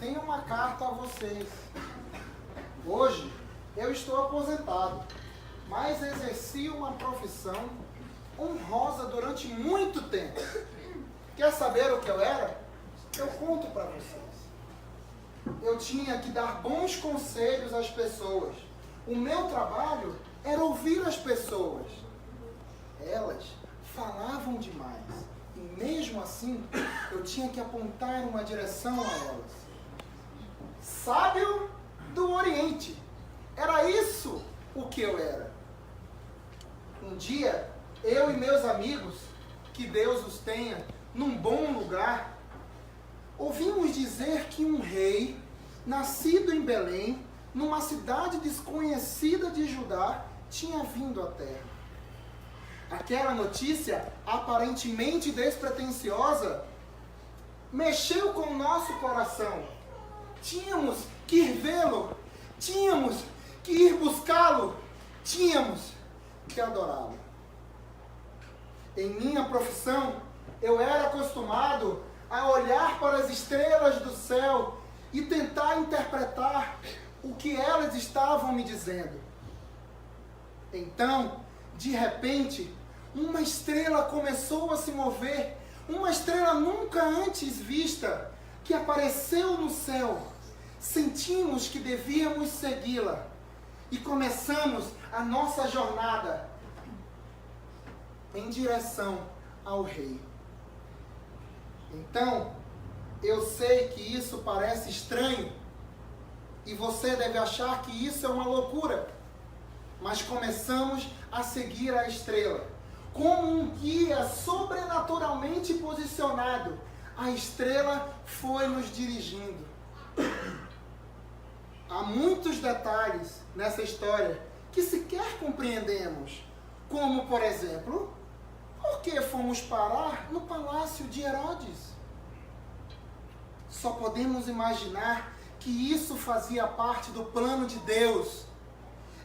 tenho uma carta a vocês. Hoje eu estou aposentado, mas exerci uma profissão honrosa durante muito tempo. Quer saber o que eu era? Eu conto para vocês. Eu tinha que dar bons conselhos às pessoas. O meu trabalho era ouvir as pessoas. Elas falavam demais. E mesmo assim, eu tinha que apontar uma direção a elas. Sábio do Oriente. Era isso o que eu era. Um dia, eu e meus amigos, que Deus os tenha num bom lugar, ouvimos dizer que um rei, nascido em Belém, numa cidade desconhecida de Judá, tinha vindo à terra. Aquela notícia, aparentemente despretensiosa, mexeu com o nosso coração. Tínhamos que ir vê-lo, tínhamos que ir buscá-lo, tínhamos que adorá-lo. Em minha profissão, eu era acostumado a olhar para as estrelas do céu e tentar interpretar o que elas estavam me dizendo. Então, de repente, uma estrela começou a se mover, uma estrela nunca antes vista, que apareceu no céu. Sentimos que devíamos segui-la e começamos a nossa jornada em direção ao rei. Então, eu sei que isso parece estranho e você deve achar que isso é uma loucura, mas começamos a seguir a estrela. Como um guia sobrenaturalmente posicionado, a estrela foi nos dirigindo. Há muitos detalhes nessa história que sequer compreendemos, como, por exemplo, por que fomos parar no palácio de Herodes? Só podemos imaginar que isso fazia parte do plano de Deus.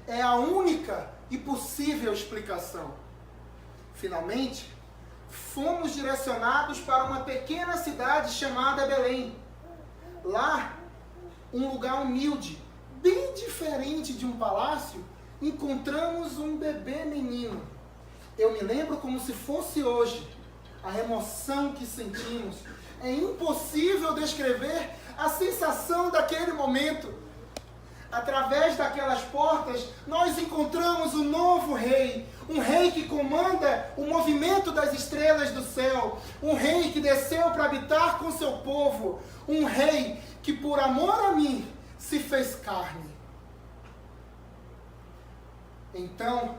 É a única e possível explicação. Finalmente, fomos direcionados para uma pequena cidade chamada Belém. Lá, um lugar humilde, bem diferente de um palácio, encontramos um bebê menino. Eu me lembro como se fosse hoje. A emoção que sentimos. É impossível descrever a sensação daquele momento. Através daquelas portas, nós encontramos um novo rei. Um rei que comanda o movimento das estrelas do céu. Um rei que desceu para habitar com seu povo. Um rei que, por amor a mim, se fez carne. Então,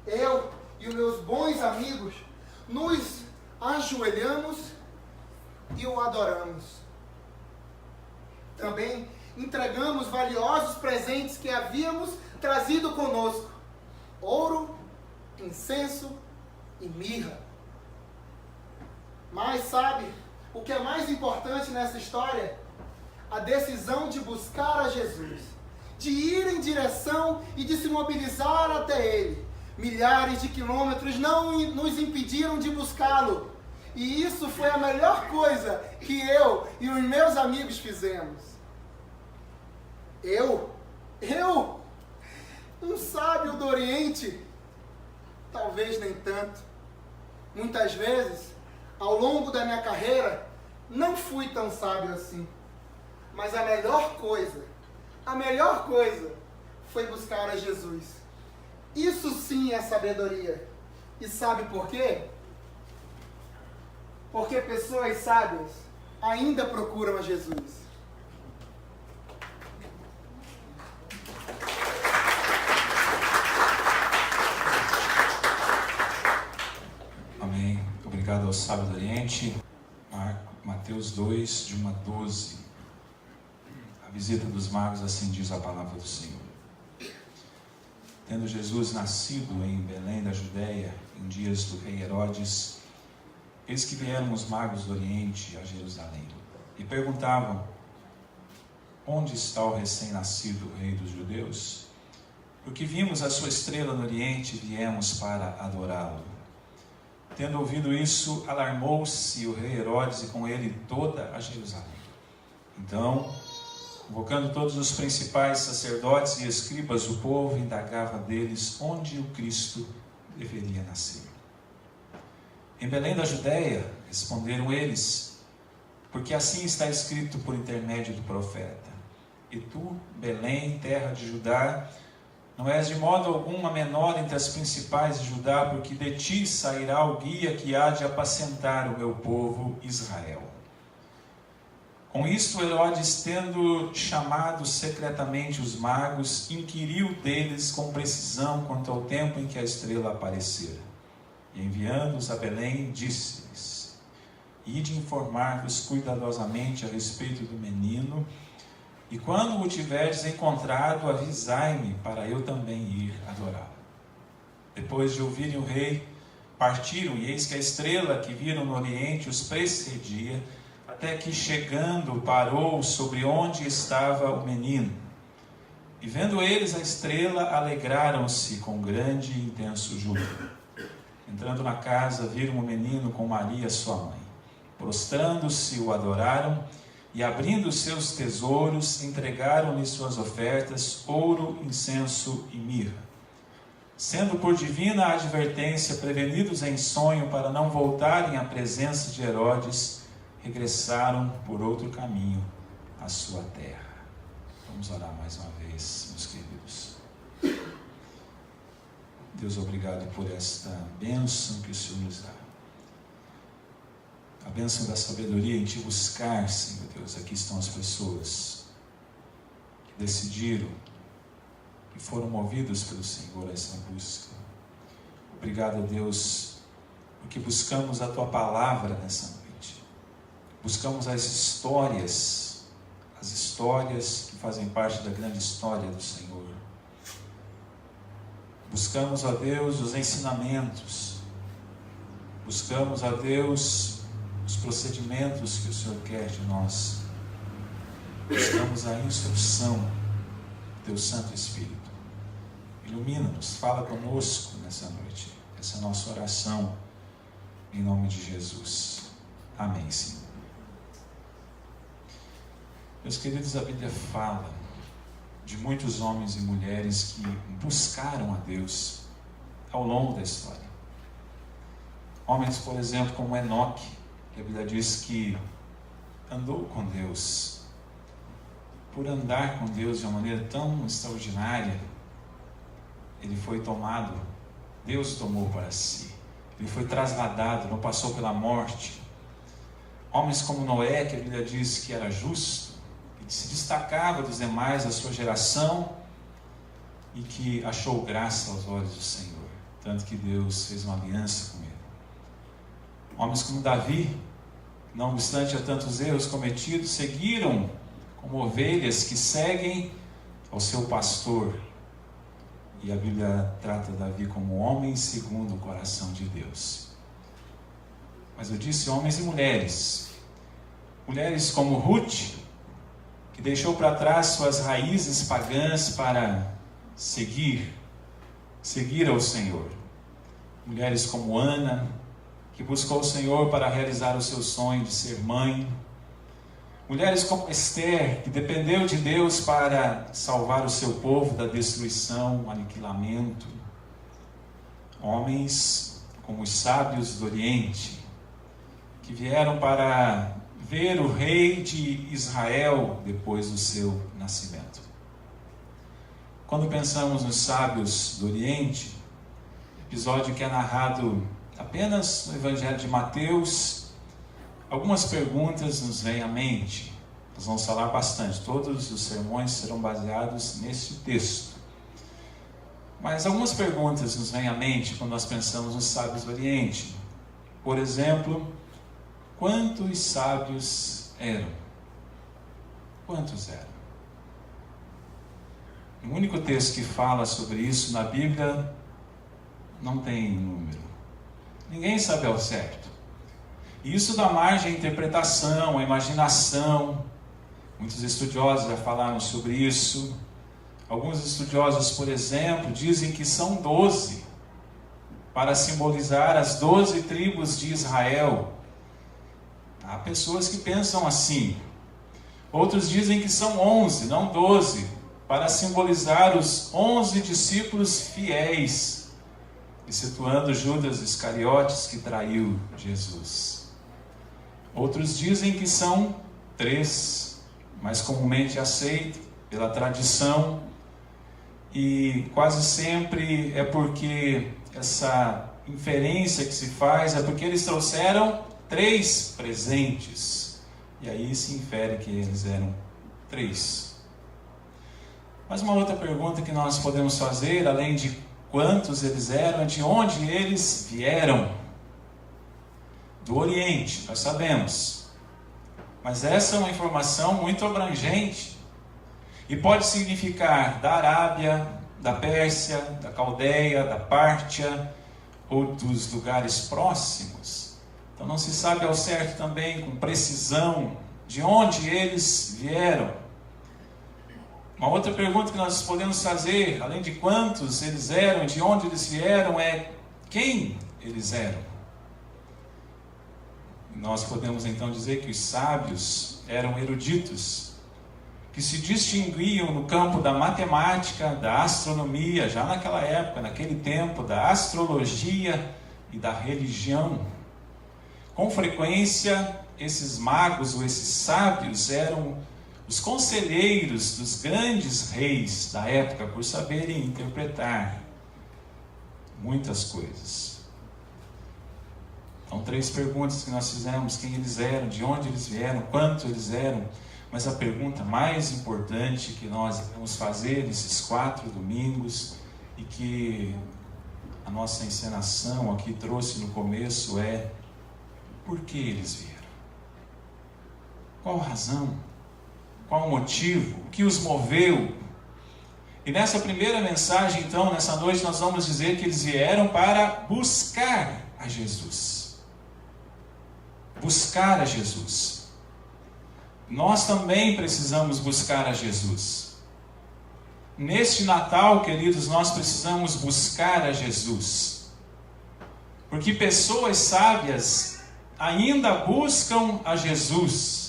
eu e os meus bons amigos, nos ajoelhamos e o adoramos. Também entregamos valiosos presentes que havíamos trazido conosco: ouro, incenso e mirra. Mas sabe o que é mais importante nessa história? A decisão de buscar a Jesus, de ir em direção e de se mobilizar até Ele. Milhares de quilômetros não nos impediram de buscá-lo. E isso foi a melhor coisa que eu e os meus amigos fizemos. Um sábio do Oriente? Talvez nem tanto. Muitas vezes, ao longo da minha carreira, não fui tão sábio assim. Mas a melhor coisa foi buscar a Jesus. Isso sim é sabedoria. E sabe por quê? Porque pessoas sábias ainda procuram a Jesus. Amém. Obrigado ao sábio do Oriente. Mateus 2, de 1 a 12. A visita dos magos, assim diz a palavra do Senhor. Tendo Jesus nascido em Belém da Judéia, em dias do rei Herodes, eis que vieram os magos do Oriente a Jerusalém, e perguntavam: onde está o recém-nascido rei dos judeus? Porque vimos a sua estrela no Oriente e viemos para adorá-lo. Tendo ouvido isso, alarmou-se o rei Herodes e com ele toda a Jerusalém. Então, convocando todos os principais sacerdotes e escribas, o povo indagava deles onde o Cristo deveria nascer. Em Belém da Judéia, responderam eles, porque assim está escrito por intermédio do profeta: E tu, Belém, terra de Judá, não és de modo algum a menor entre as principais de Judá, porque de ti sairá o guia que há de apacentar o meu povo Israel. Com isto, Herodes, tendo chamado secretamente os magos, inquiriu deles com precisão quanto ao tempo em que a estrela aparecera. E enviando-os a Belém, disse-lhes: Ide informar-vos cuidadosamente a respeito do menino, e quando o tiverdes encontrado, avisai-me, para eu também ir adorá-lo. Depois de ouvirem o rei, partiram, e eis que a estrela que viram no oriente os precedia, até que, chegando, parou sobre onde estava o menino. E vendo eles a estrela, alegraram-se com grande e intenso júbilo. Entrando na casa, viram o menino com Maria, sua mãe. Prostrando-se, o adoraram, e abrindo seus tesouros, entregaram-lhe suas ofertas, ouro, incenso e mirra. Sendo por divina advertência prevenidos em sonho para não voltarem à presença de Herodes, regressaram por outro caminho à sua terra. Vamos orar mais uma vez, meus queridos. Deus, obrigado por esta bênção que o Senhor nos dá. A bênção da sabedoria em te buscar, Senhor Deus. Aqui estão as pessoas que decidiram, que foram movidos pelo Senhor a essa busca. Obrigado, Deus, porque buscamos a Tua palavra nessa noite. Buscamos as histórias que fazem parte da grande história do Senhor. Buscamos, ó Deus, os ensinamentos. Buscamos, ó Deus, os procedimentos que o Senhor quer de nós. Buscamos a instrução do Teu Santo Espírito. Ilumina-nos, fala conosco nessa noite. Essa é a nossa oração, em nome de Jesus. Amém, Senhor. Meus queridos, a Bíblia fala de muitos homens e mulheres que buscaram a Deus ao longo da história. Homens, por exemplo, como Enoque, que a Bíblia diz que andou com Deus. Por andar com Deus de uma maneira tão extraordinária, ele foi tomado, Deus tomou para si. Ele foi trasladado, não passou pela morte. Homens como Noé, que a Bíblia diz que era justo, que se destacava dos demais da sua geração e que achou graça aos olhos do Senhor, tanto que Deus fez uma aliança com ele. Homens como Davi, não obstante a tantos erros cometidos, seguiram como ovelhas que seguem ao seu pastor. E a Bíblia trata Davi como homem segundo o coração de Deus. Mas eu disse homens e mulheres. Mulheres como Ruth, que deixou para trás suas raízes pagãs para seguir ao Senhor. Mulheres como Ana, que buscou o Senhor para realizar o seu sonho de ser mãe. Mulheres como Esther, que dependeu de Deus para salvar o seu povo da destruição, aniquilamento. Homens como os sábios do Oriente, que vieram para ver o rei de Israel depois do seu nascimento. Quando pensamos nos sábios do Oriente, episódio que é narrado apenas no Evangelho de Mateus, algumas perguntas nos vêm à mente. Nós vamos falar bastante, todos os sermões serão baseados neste texto. Mas algumas perguntas nos vêm à mente quando nós pensamos nos sábios do Oriente. Por exemplo, quantos sábios eram? Quantos eram? O único texto que fala sobre isso na Bíblia não tem número. Ninguém sabe ao certo. E isso dá margem à interpretação, à imaginação. Muitos estudiosos já falaram sobre isso. Alguns estudiosos, por exemplo, dizem que são 12, para simbolizar as 12 tribos de Israel. Há pessoas que pensam assim. Outros dizem que são 11, não 12, para simbolizar os 11 discípulos fiéis, excetuando Judas Iscariotes, que traiu Jesus. Outros dizem que são 3, mais comumente aceito pela tradição, e quase sempre é porque essa inferência que se faz é porque eles trouxeram 3 presentes, e aí se infere que eles eram 3. Mas uma outra pergunta que nós podemos fazer, além de quantos eles eram, de onde eles vieram? Do Oriente, nós sabemos. Mas essa é uma informação muito abrangente e pode significar da Arábia, da Pérsia, da Caldeia, da Pártia ou dos lugares próximos. Então não se sabe ao certo também, com precisão, de onde eles vieram. Uma outra pergunta que nós podemos fazer, além de quantos eles eram, de onde eles vieram, é quem eles eram. Nós podemos então dizer que os sábios eram eruditos, que se distinguiam no campo da matemática, da astronomia, já naquela época, naquele tempo, da astrologia e da religião. Com frequência, esses magos ou esses sábios eram os conselheiros dos grandes reis da época, por saberem interpretar muitas coisas. Então, 3 perguntas que nós fizemos: quem eles eram, de onde eles vieram, quanto eles eram. Mas a pergunta mais importante que nós vamos fazer nesses 4 domingos, e que a nossa encenação aqui trouxe no começo, é: por que eles vieram? Qual a razão? Qual o motivo? O que os moveu? E nessa primeira mensagem, então, nessa noite, nós vamos dizer que eles vieram para buscar a Jesus. Buscar a Jesus. Nós também precisamos buscar a Jesus. Neste Natal, queridos, nós precisamos buscar a Jesus. Porque pessoas sábias ainda buscam a Jesus.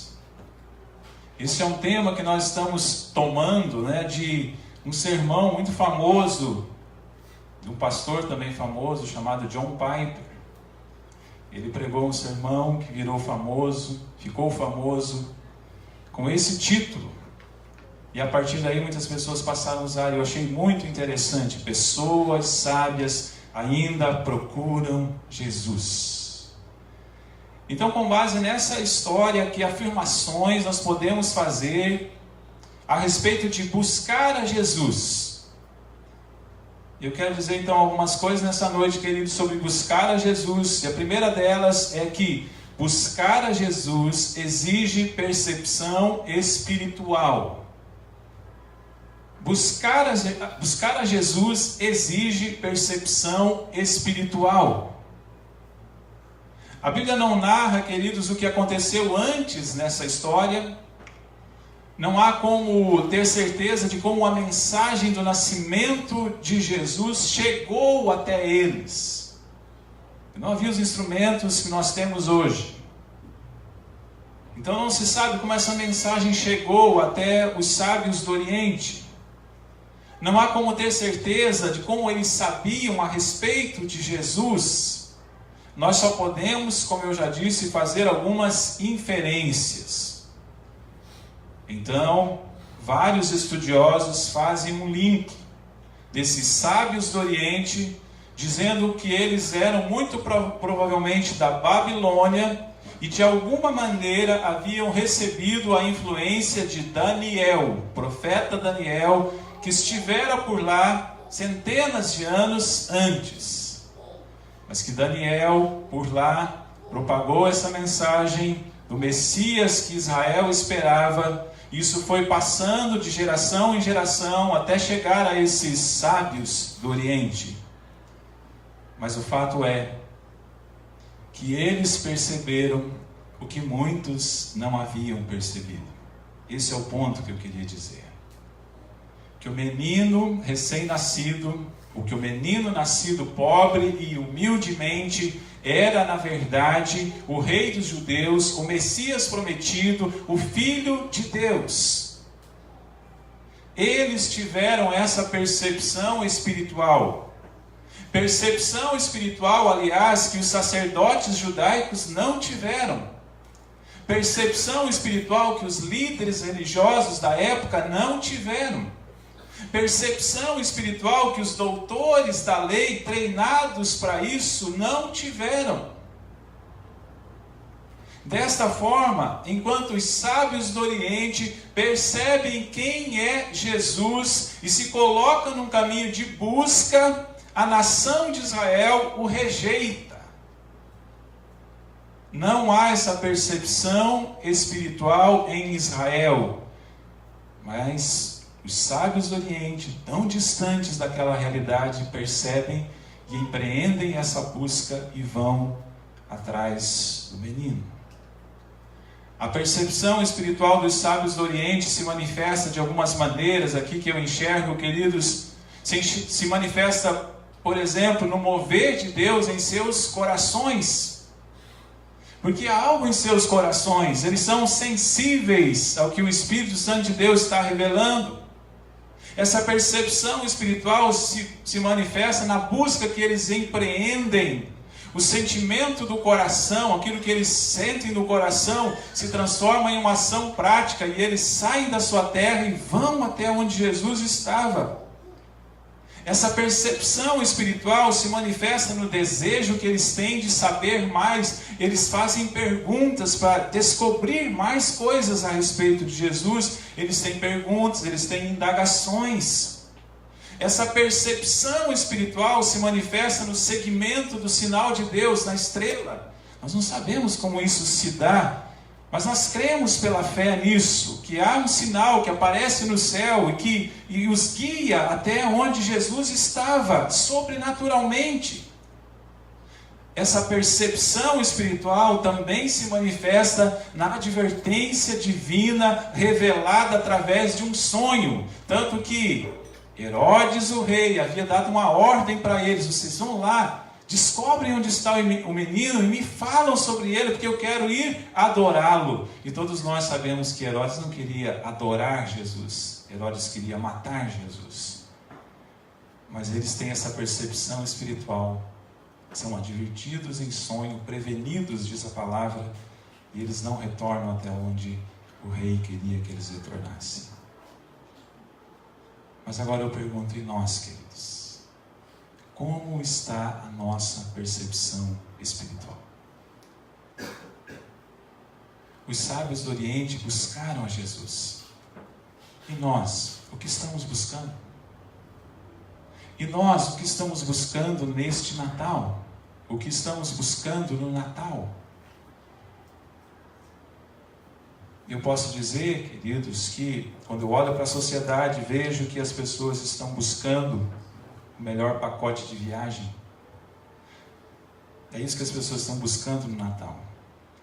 Esse é um tema que nós estamos tomando, de um sermão muito famoso, de um pastor também famoso, chamado John Piper. Ele pregou um sermão que virou famoso, ficou famoso, com esse título. E a partir daí muitas pessoas passaram a usar, e eu achei muito interessante: pessoas sábias ainda procuram Jesus. Então, com base nessa história, que afirmações nós podemos fazer a respeito de buscar a Jesus? Eu quero dizer então algumas coisas nessa noite, queridos, sobre buscar a Jesus. E a primeira delas é que buscar a Jesus exige percepção espiritual. Buscar a Jesus exige percepção espiritual. A Bíblia não narra, queridos, o que aconteceu antes nessa história. Não há como ter certeza de como a mensagem do nascimento de Jesus chegou até eles. Não havia os instrumentos que nós temos hoje. Então não se sabe como essa mensagem chegou até os sábios do Oriente. Não há como ter certeza de como eles sabiam a respeito de Jesus. Nós só podemos, como eu já disse, fazer algumas inferências. Então, vários estudiosos fazem um link desses sábios do Oriente, dizendo que eles eram muito provavelmente da Babilônia e de alguma maneira haviam recebido a influência de Daniel, profeta Daniel, que estivera por lá centenas de anos antes. Mas que Daniel, por lá, propagou essa mensagem do Messias que Israel esperava. Isso foi passando de geração em geração até chegar a esses sábios do Oriente. Mas o fato é que eles perceberam o que muitos não haviam percebido. Esse é o ponto que eu queria dizer. Que o menino recém-nascido, o menino nascido pobre e humildemente, era, na verdade, o Rei dos Judeus, o Messias prometido, o Filho de Deus. Eles tiveram essa percepção espiritual. Percepção espiritual, aliás, que os sacerdotes judaicos não tiveram. Percepção espiritual que os líderes religiosos da época não tiveram. Percepção espiritual que os doutores da lei, treinados para isso, não tiveram. Desta forma, enquanto os sábios do Oriente percebem quem é Jesus e se colocam num caminho de busca, a nação de Israel o rejeita. Não há essa percepção espiritual em Israel, mas os sábios do Oriente, tão distantes daquela realidade, percebem e empreendem essa busca e vão atrás do menino. A percepção espiritual dos sábios do Oriente se manifesta de algumas maneiras aqui que eu enxergo, queridos. Se manifesta, por exemplo, no mover de Deus em seus corações. Porque há algo em seus corações, eles são sensíveis ao que o Espírito Santo de Deus está revelando. Essa percepção espiritual se manifesta na busca que eles empreendem. O sentimento do coração, aquilo que eles sentem no coração, se transforma em uma ação prática e eles saem da sua terra e vão até onde Jesus estava. Essa percepção espiritual se manifesta no desejo que eles têm de saber mais. Eles fazem perguntas para descobrir mais coisas a respeito de Jesus. Eles têm perguntas, eles têm indagações. Essa percepção espiritual se manifesta no segmento do sinal de Deus, na estrela. Nós não sabemos como isso se dá, mas nós cremos pela fé nisso, que há um sinal que aparece no céu e os guia até onde Jesus estava, sobrenaturalmente. Essa percepção espiritual também se manifesta na advertência divina revelada através de um sonho. Tanto que Herodes, o rei, havia dado uma ordem para eles: vocês vão lá, descobrem onde está o menino e me falam sobre ele, porque eu quero ir adorá-lo. E todos nós sabemos que Herodes não queria adorar Jesus, Herodes queria matar Jesus. Mas eles têm essa percepção espiritual, são advertidos em sonho, prevenidos, diz a palavra, e eles não retornam até onde o rei queria que eles retornassem. Mas agora eu pergunto, e nós, queridos? Como está a nossa percepção espiritual? Os sábios do Oriente buscaram a Jesus. E nós, o que estamos buscando? E nós, o que estamos buscando neste Natal? O que estamos buscando no Natal? Eu posso dizer, queridos, que quando eu olho para a sociedade, vejo que as pessoas estão buscando o melhor pacote de viagem. É isso que as pessoas estão buscando no Natal.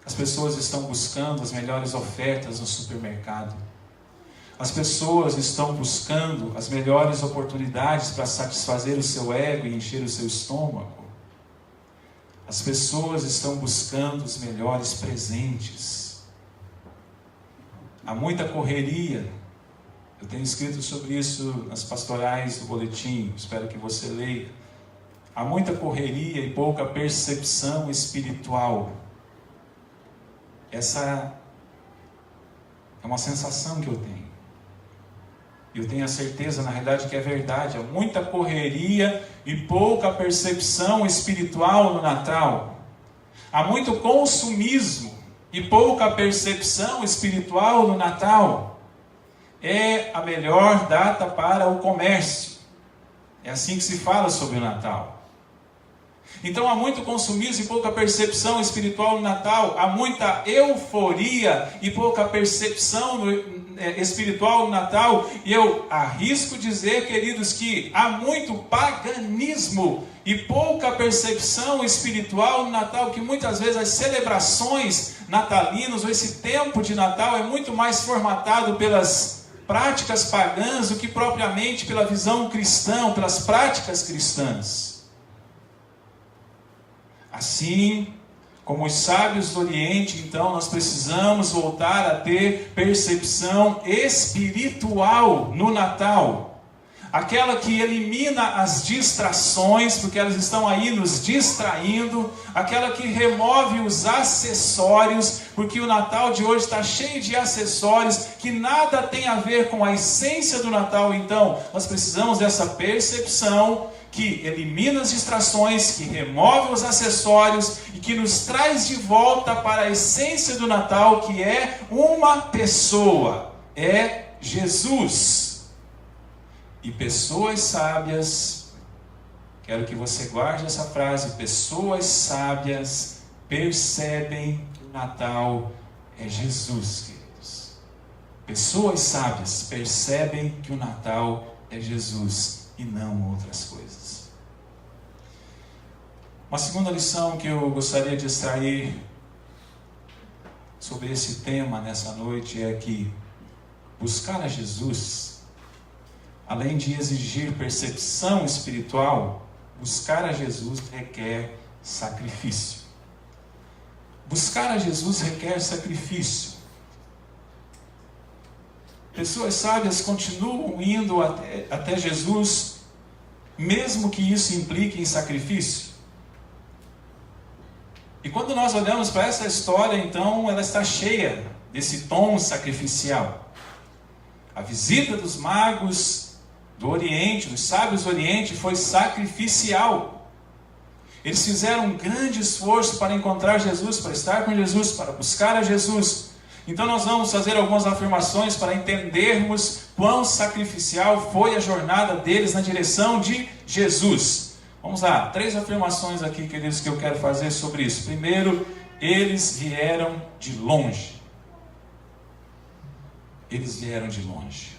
As pessoas estão buscando as melhores ofertas no supermercado. As pessoas estão buscando as melhores oportunidades para satisfazer o seu ego e encher o seu estômago. As pessoas estão buscando os melhores presentes. Há muita correria. Eu tenho escrito sobre isso nas pastorais do boletim, espero que você leia. Há muita correria e pouca percepção espiritual. Essa é uma sensação que eu tenho. Eu tenho a certeza, na realidade, que é verdade. Há muita correria e pouca percepção espiritual no Natal. Há muito consumismo e pouca percepção espiritual no Natal. É a melhor data para o comércio. É assim que se fala sobre o Natal. Então há muito consumismo e pouca percepção espiritual no Natal. Há muita euforia e pouca percepção espiritual no Natal. E eu arrisco dizer, queridos, que há muito paganismo e pouca percepção espiritual no Natal, que muitas vezes as celebrações natalinas, ou esse tempo de Natal, é muito mais formatado pelas práticas pagãs do que propriamente pela visão cristã, pelas práticas cristãs. A Assim como os sábios do Oriente, então nós precisamos voltar a ter percepção espiritual no Natal. Aquela que elimina as distrações, porque elas estão aí nos distraindo. Aquela que remove os acessórios, porque o Natal de hoje está cheio de acessórios que nada tem a ver com a essência do Natal. Então, nós precisamos dessa percepção que elimina as distrações, que remove os acessórios e que nos traz de volta para a essência do Natal, que é uma pessoa, é Jesus. E pessoas sábias, quero que você guarde essa frase, pessoas sábias percebem que o Natal é Jesus, queridos. Pessoas sábias percebem que o Natal é Jesus e não outras coisas. Uma segunda lição que eu gostaria de extrair sobre esse tema nessa noite é que buscar a Jesus, além de exigir percepção espiritual, buscar a Jesus requer sacrifício. Buscar a Jesus requer sacrifício. Pessoas sábias continuam indo até Jesus, mesmo que isso implique em sacrifício. E quando nós olhamos para essa história, então, ela está cheia desse tom sacrificial. A visita dos magos do Oriente, dos sábios do Oriente, foi sacrificial. Eles fizeram um grande esforço para encontrar Jesus, para estar com Jesus, para buscar a Jesus. Então nós vamos fazer algumas afirmações para entendermos quão sacrificial foi a jornada deles na direção de Jesus. Vamos lá, 3 afirmações aqui, queridos, que eu quero fazer sobre isso. Primeiro, eles vieram de longe. Eles vieram de longe.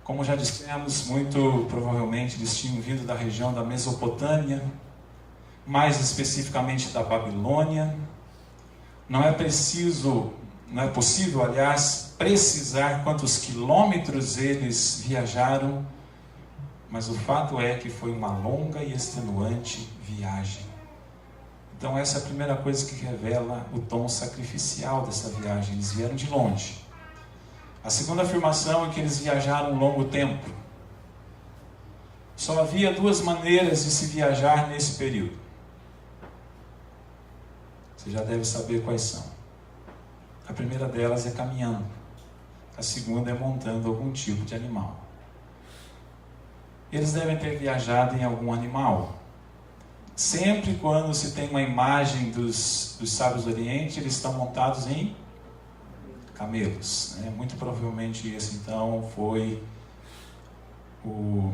Como já dissemos, muito provavelmente eles tinham vindo da região da Mesopotâmia, mais especificamente da Babilônia. Não é possível, aliás, precisar quantos quilômetros eles viajaram, mas o fato é que foi uma longa e extenuante viagem. Então essa é a primeira coisa que revela o tom sacrificial dessa viagem. Eles vieram de longe. A segunda afirmação é que eles viajaram um longo tempo. Só havia 2 maneiras de se viajar nesse período. Você já deve saber quais são. A primeira delas é caminhando. A segunda é montando algum tipo de animal. Eles devem ter viajado em algum animal. Sempre quando se tem uma imagem dos sábios do Oriente, eles estão montados em camelos, né? Muito provavelmente esse então foi o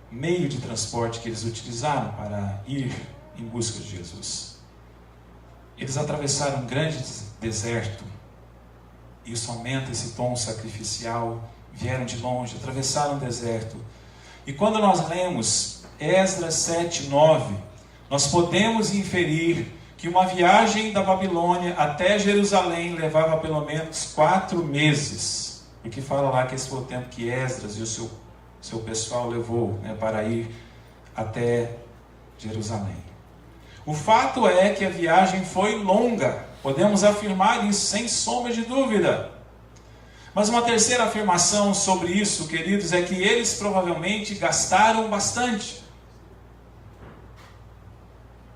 meio de transporte que eles utilizaram para ir em busca de Jesus. Eles atravessaram um grande deserto, isso aumenta esse tom sacrificial. Vieram de longe, atravessaram o deserto. E quando nós lemos Esdras 7:9, nós podemos inferir que uma viagem da Babilônia até Jerusalém levava pelo menos 4 meses. Porque fala lá que esse foi o tempo que Esdras e o seu pessoal levou, né, para ir até Jerusalém. O fato é que a viagem foi longa. Podemos afirmar isso sem sombra de dúvida. Mas uma terceira afirmação sobre isso, queridos, é que eles provavelmente gastaram bastante.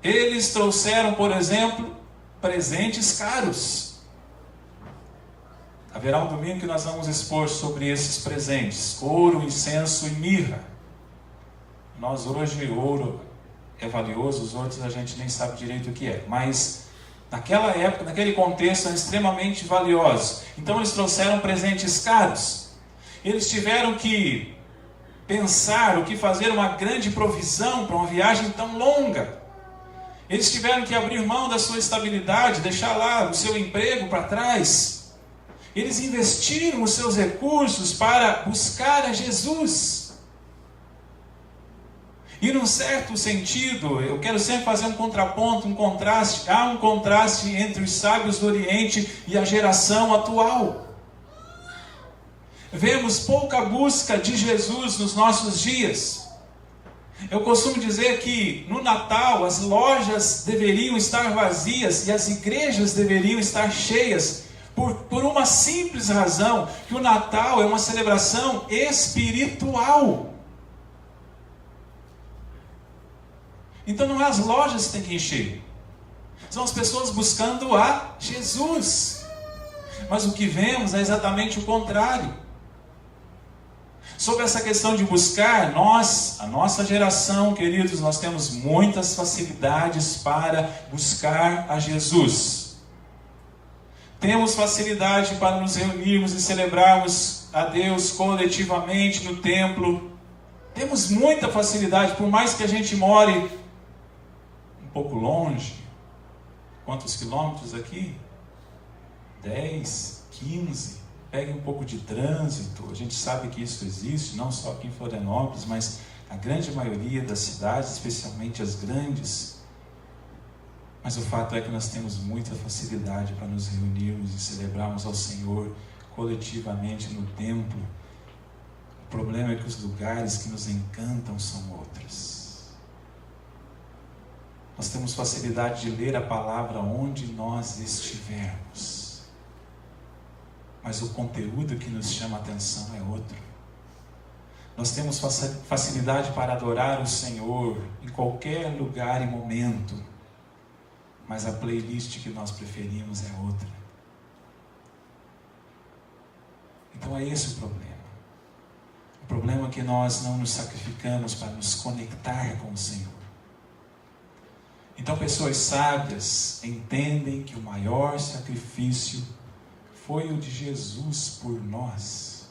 Eles trouxeram, por exemplo, presentes caros. Haverá um domingo que nós vamos expor sobre esses presentes: ouro, incenso e mirra. Nós hoje, ouro é valioso, os outros a gente nem sabe direito o que é. Mas naquela época, naquele contexto, eram extremamente valiosos. Então eles trouxeram presentes caros. Eles tiveram que pensar o que fazer, uma grande provisão para uma viagem tão longa. Eles tiveram que abrir mão da sua estabilidade, deixar lá o seu emprego para trás. Eles investiram os seus recursos para buscar a Jesus. E num certo sentido, eu quero sempre fazer um contraponto, um contraste. Há um contraste entre os sábios do Oriente e a geração atual. Vemos pouca busca de Jesus nos nossos dias. Eu costumo dizer que no Natal as lojas deveriam estar vazias e as igrejas deveriam estar cheias, por uma simples razão, que o Natal é uma celebração espiritual. Então não é as lojas que tem que encher, são as pessoas buscando a Jesus. Mas o que vemos é exatamente o contrário. Sobre essa questão de buscar, a nossa geração, queridos, nós temos muitas facilidades para buscar a Jesus. Temos facilidade para nos reunirmos e celebrarmos a Deus coletivamente no templo. Temos muita facilidade, por mais que a gente more um pouco longe. Quantos quilômetros aqui? 10, 15. Pegue um pouco de trânsito. A gente sabe que isso existe, não só aqui em Florianópolis, mas a grande maioria das cidades, especialmente as grandes. Mas o fato é que nós temos muita facilidade para nos reunirmos e celebrarmos ao Senhor coletivamente no templo. O problema é que os lugares que nos encantam são outros. Nós temos facilidade de ler a palavra onde nós estivermos. Mas o conteúdo que nos chama a atenção é outro. Nós temos facilidade para adorar o Senhor em qualquer lugar e momento, mas a playlist que nós preferimos é outra. Então é esse o problema. O problema é que nós não nos sacrificamos para nos conectar com o Senhor. Então pessoas sábias entendem que o maior sacrifício foi o de Jesus por nós.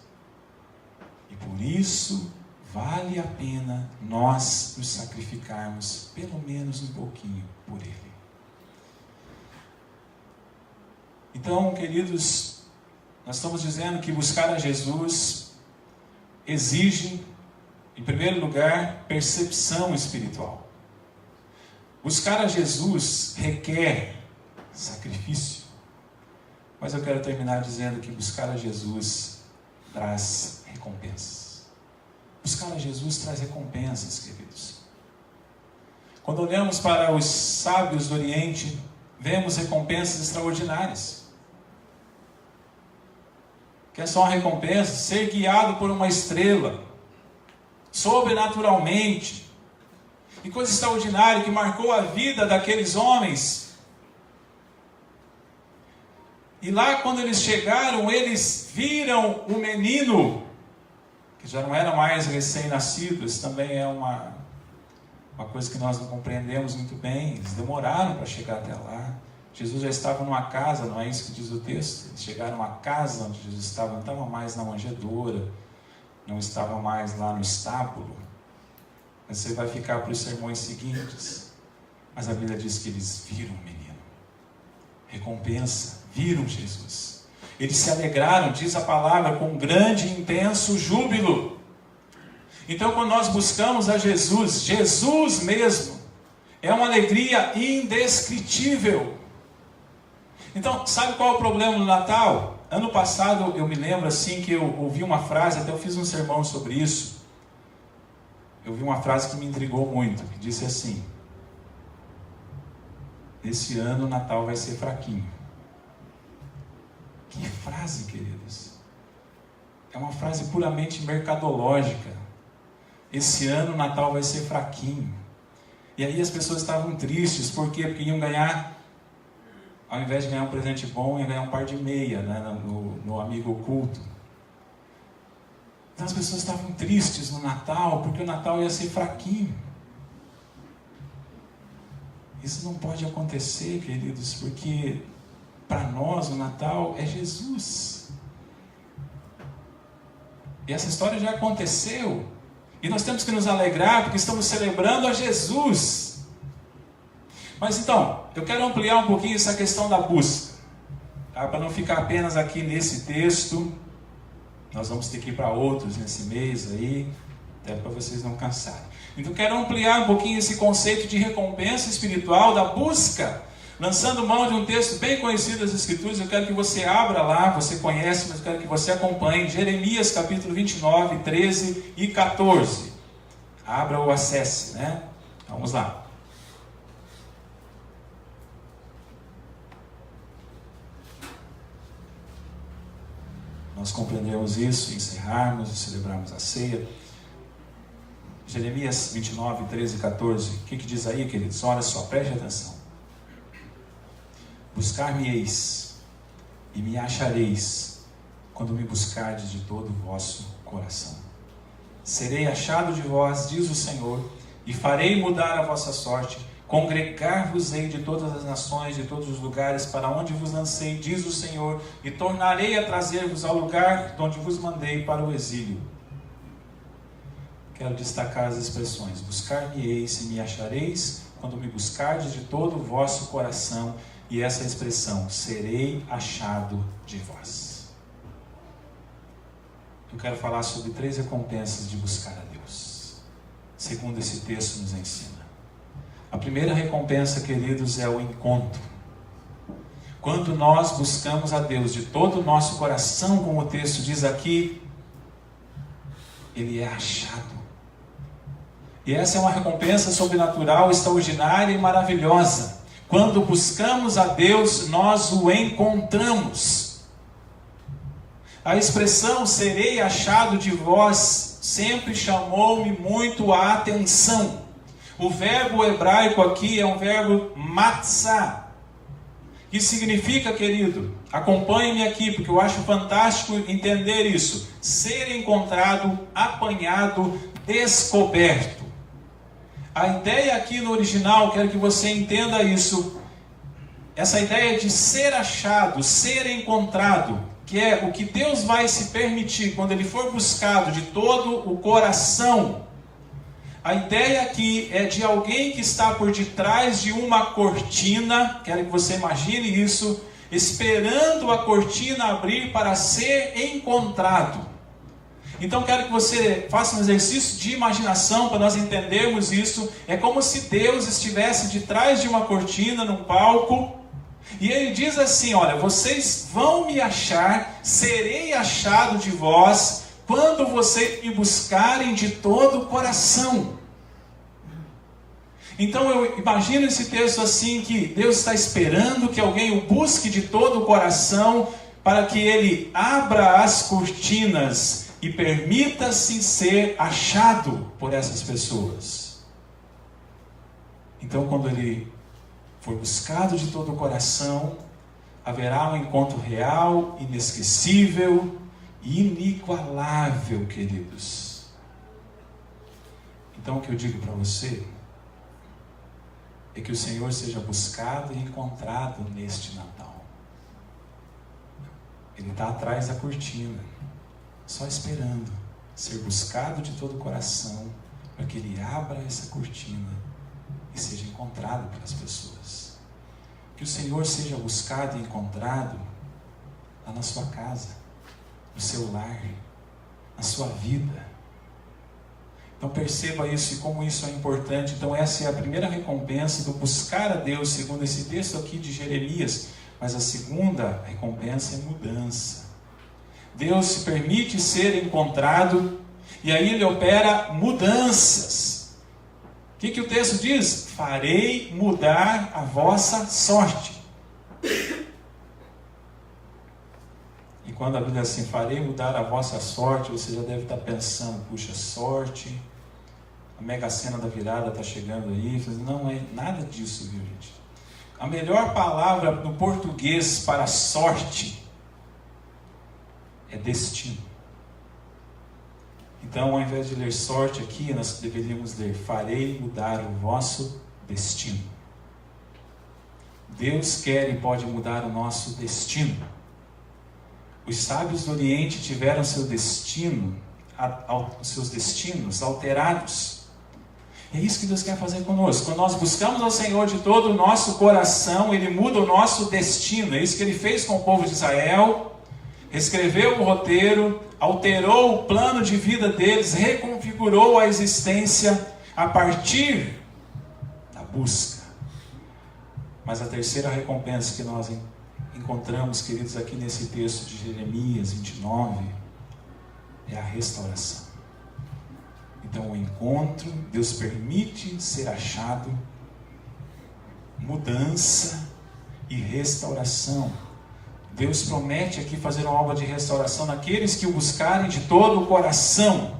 E por isso vale a pena nós nos sacrificarmos pelo menos um pouquinho por Ele. Então, queridos, nós estamos dizendo que buscar a Jesus exige, em primeiro lugar, percepção espiritual. Buscar a Jesus requer sacrifício. Mas eu quero terminar dizendo que buscar a Jesus traz recompensas. Buscar a Jesus traz recompensas, queridos. Quando olhamos para os sábios do Oriente, vemos recompensas extraordinárias. Que são a recompensa? Ser guiado por uma estrela, sobrenaturalmente. E coisa extraordinária que marcou a vida daqueles homens. E lá quando eles chegaram, eles viram o menino, que já não era mais recém-nascido. Isso também é uma coisa que nós não compreendemos muito bem. Eles demoraram para chegar até lá. Jesus já estava numa casa, não é isso que diz o texto? Eles chegaram à casa onde Jesus estava, não estava mais na manjedoura, não estava mais lá no estábulo. Mas você vai ficar para os sermões seguintes. Mas a Bíblia diz que eles viram o menino. Recompensa. Viram Jesus. Eles se alegraram, diz a palavra, com grande e intenso júbilo. Então, quando nós buscamos a Jesus, Jesus mesmo, é uma alegria indescritível. Então, sabe qual é o problema no Natal? Ano passado, eu me lembro assim que eu ouvi uma frase, até eu fiz um sermão sobre isso. Eu vi uma frase que me intrigou muito, que disse assim: esse ano o Natal vai ser fraquinho. Que frase, queridos! É uma frase puramente mercadológica. Esse ano o Natal vai ser fraquinho. E aí as pessoas estavam tristes. Por quê? Porque iam ganhar, ao invés de ganhar um presente bom, iam ganhar um par de meia, né, no amigo oculto. Então as pessoas estavam tristes no Natal, porque o Natal ia ser fraquinho. Isso não pode acontecer, queridos, porque para nós o Natal é Jesus. E essa história já aconteceu. E nós temos que nos alegrar porque estamos celebrando a Jesus. Mas então, eu quero ampliar um pouquinho essa questão da busca. Tá? Para não ficar apenas aqui nesse texto. Nós vamos ter que ir para outros nesse mês aí, até para vocês não cansarem. Então eu quero ampliar um pouquinho esse conceito de recompensa espiritual, da busca. Lançando mão de um texto bem conhecido das Escrituras, eu quero que você abra lá, você conhece, mas eu quero que você acompanhe Jeremias capítulo 29, 13 e 14. Abra ou acesse, né? Vamos lá. Nós compreendemos isso, encerrarmos e celebrarmos a ceia. Jeremias 29, 13 e 14. O que diz aí, queridos? Olha só, preste atenção. Buscar-me-eis e me achareis quando me buscardes de todo o vosso coração. Serei achado de vós, diz o Senhor, e farei mudar a vossa sorte. Congregar-vos-ei de todas as nações, de todos os lugares para onde vos lancei, diz o Senhor, e tornarei a trazer-vos ao lugar de onde vos mandei para o exílio. Quero destacar as expressões: buscar-me-eis e me achareis quando me buscardes de todo o vosso coração, e essa expressão, serei achado de vós. Eu quero falar sobre 3 recompensas de buscar a Deus, segundo esse texto nos ensina. A primeira recompensa, queridos, é o encontro. Quando nós buscamos a Deus de todo o nosso coração, como o texto diz aqui, Ele é achado. E essa é uma recompensa sobrenatural, extraordinária e maravilhosa. Quando buscamos a Deus, nós o encontramos. A expressão serei achado de vós sempre chamou-me muito a atenção. O verbo hebraico aqui é um verbo matzah, que significa, querido, acompanhe-me aqui, porque eu acho fantástico entender isso: ser encontrado, apanhado, descoberto. A ideia aqui no original, quero que você entenda isso, essa ideia de ser achado, ser encontrado, que é o que Deus vai se permitir quando Ele for buscado de todo o coração. A ideia aqui é de alguém que está por detrás de uma cortina, quero que você imagine isso, esperando a cortina abrir para ser encontrado. Então quero que você faça um exercício de imaginação para nós entendermos isso. É como se Deus estivesse de trás de uma cortina, num palco, e Ele diz assim: olha, vocês vão me achar, serei achado de vós, quando vocês me buscarem de todo o coração. Então eu imagino esse texto assim, que Deus está esperando que alguém o busque de todo o coração, para que Ele abra as cortinas e permita-se ser achado por essas pessoas. Então quando Ele for buscado de todo o coração, haverá um encontro real, inesquecível, inigualável, queridos. Então o que eu digo para você é que o Senhor seja buscado e encontrado neste Natal. Ele está atrás da cortina, só esperando ser buscado de todo o coração, para que Ele abra essa cortina e seja encontrado pelas pessoas. Que o Senhor seja buscado e encontrado lá na sua casa, no seu lar, na sua vida. Então perceba isso e como isso é importante. Então essa é a primeira recompensa do buscar a Deus, segundo esse texto aqui de Jeremias. Mas a segunda recompensa é mudança. Deus se permite ser encontrado e aí Ele opera mudanças. O que o texto diz? Farei mudar a vossa sorte. E quando a Bíblia diz assim, farei mudar a vossa sorte, você já deve estar pensando, puxa, sorte, a mega sena da virada está chegando aí. Não é nada disso, viu, gente? A melhor palavra no português para sorte é destino. Então, ao invés de ler sorte aqui, nós deveríamos ler, farei mudar o vosso destino. Deus quer e pode mudar o nosso destino. Os sábios do Oriente tiveram seus destinos alterados. É isso que Deus quer fazer conosco. Quando nós buscamos ao Senhor de todo o nosso coração, Ele muda o nosso destino. É isso que Ele fez com o povo de Israel. Reescreveu o roteiro, alterou o plano de vida deles, reconfigurou a existência a partir da busca. Mas a terceira recompensa que nós encontramos, queridos, aqui nesse texto de Jeremias 29, é a restauração. Então o encontro, Deus permite ser achado, mudança e restauração. Deus promete aqui fazer uma obra de restauração naqueles que o buscarem de todo o coração.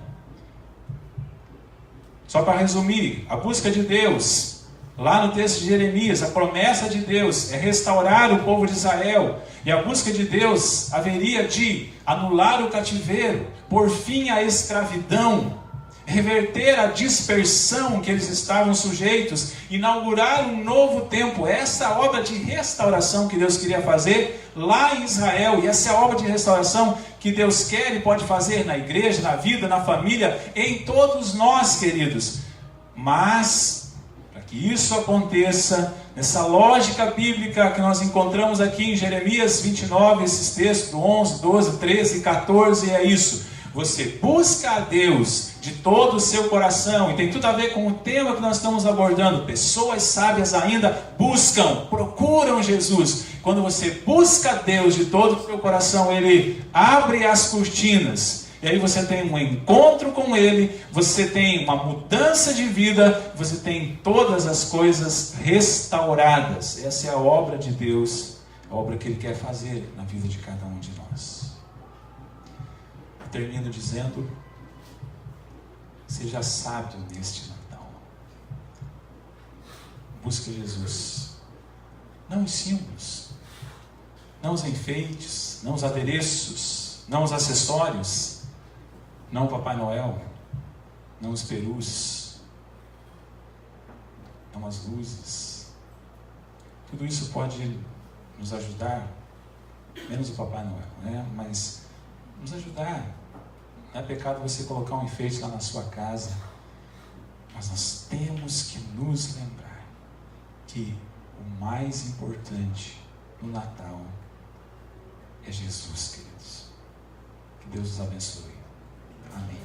Só para resumir, a busca de Deus, lá no texto de Jeremias, a promessa de Deus é restaurar o povo de Israel. E a busca de Deus haveria de anular o cativeiro, pôr fim à escravidão, reverter a dispersão que eles estavam sujeitos, inaugurar um novo tempo. Essa é a obra de restauração que Deus queria fazer lá em Israel, e essa é a obra de restauração que Deus quer e pode fazer na igreja, na vida, na família, em todos nós, queridos. Mas, para que isso aconteça, nessa lógica bíblica que nós encontramos aqui em Jeremias 29, esses textos do 11, 12, 13 e 14, é isso. Você busca a Deus de todo o seu coração, e tem tudo a ver com o tema que nós estamos abordando. Pessoas sábias ainda buscam, procuram Jesus. Quando você busca a Deus de todo o seu coração, Ele abre as cortinas, e aí você tem um encontro com Ele, você tem uma mudança de vida, você tem todas as coisas restauradas. Essa é a obra de Deus, a obra que Ele quer fazer na vida de cada um de nós. Termino dizendo: seja sábio neste Natal. Busque Jesus. Não os símbolos, não os enfeites, não os adereços, não os acessórios, não o Papai Noel, não os perus, não as luzes. Tudo isso pode nos ajudar, menos o Papai Noel, né? Mas nos ajudar. Não é pecado você colocar um enfeite lá na sua casa, mas nós temos que nos lembrar que o mais importante no Natal é Jesus, queridos. Que Deus os abençoe. Amém.